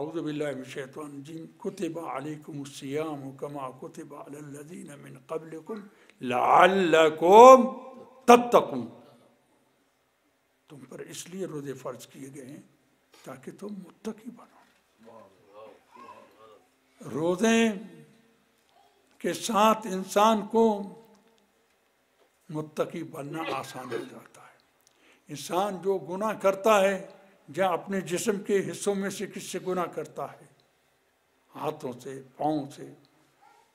اعوذ باللہ من الشیطان الرجیم کتب علیکم الصیام کما کتب علی الذین من قبلکم لعلکم تتقون، تم پر اس لیے روزے فرض کیے گئے ہیں تاکہ تم متقی بنو۔ روزے کے ساتھ انسان کو متقی بننا آسان ہو جاتا ہے۔ انسان جو گناہ کرتا ہے، جہاں اپنے جسم کے حصوں میں سے کس سے گناہ کرتا ہے، ہاتھوں سے، پاؤں سے،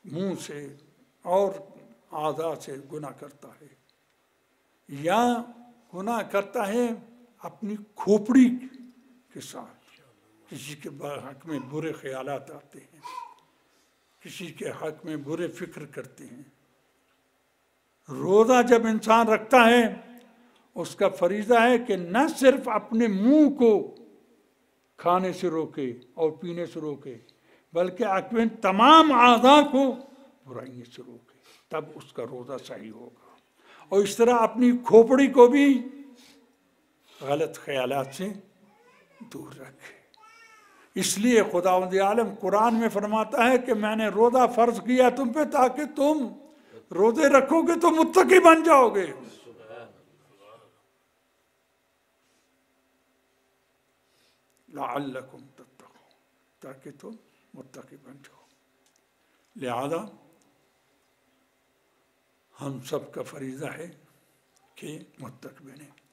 منہ سے اور اعضاء سے گناہ کرتا ہے، یا گناہ کرتا ہے اپنی کھوپڑی کے ساتھ، کسی کے حق میں برے خیالات آتے ہیں، کسی کے حق میں برے فکر کرتے ہیں۔ روزہ جب انسان رکھتا ہے اس کا فریضہ ہے کہ نہ صرف اپنے منہ کو کھانے سے روکے اور پینے سے روکے، بلکہ اپنے تمام اعضاء کو برائیوں سے روکے، تب اس کا روزہ صحیح ہوگا۔ اور اس طرح اپنی کھوپڑی کو بھی غلط خیالات سے دور رکھے۔ اس لیے خداوند عالم قرآن میں فرماتا ہے کہ میں نے روزہ فرض کیا تم پہ تاکہ تم روزے رکھو گے تو متقی بن جاؤ گے۔ لعلکم تتقون، تاکہ تم متقی بن جاؤ۔ لہذا ہم سب کا فریضہ ہے کہ متقی بنیں۔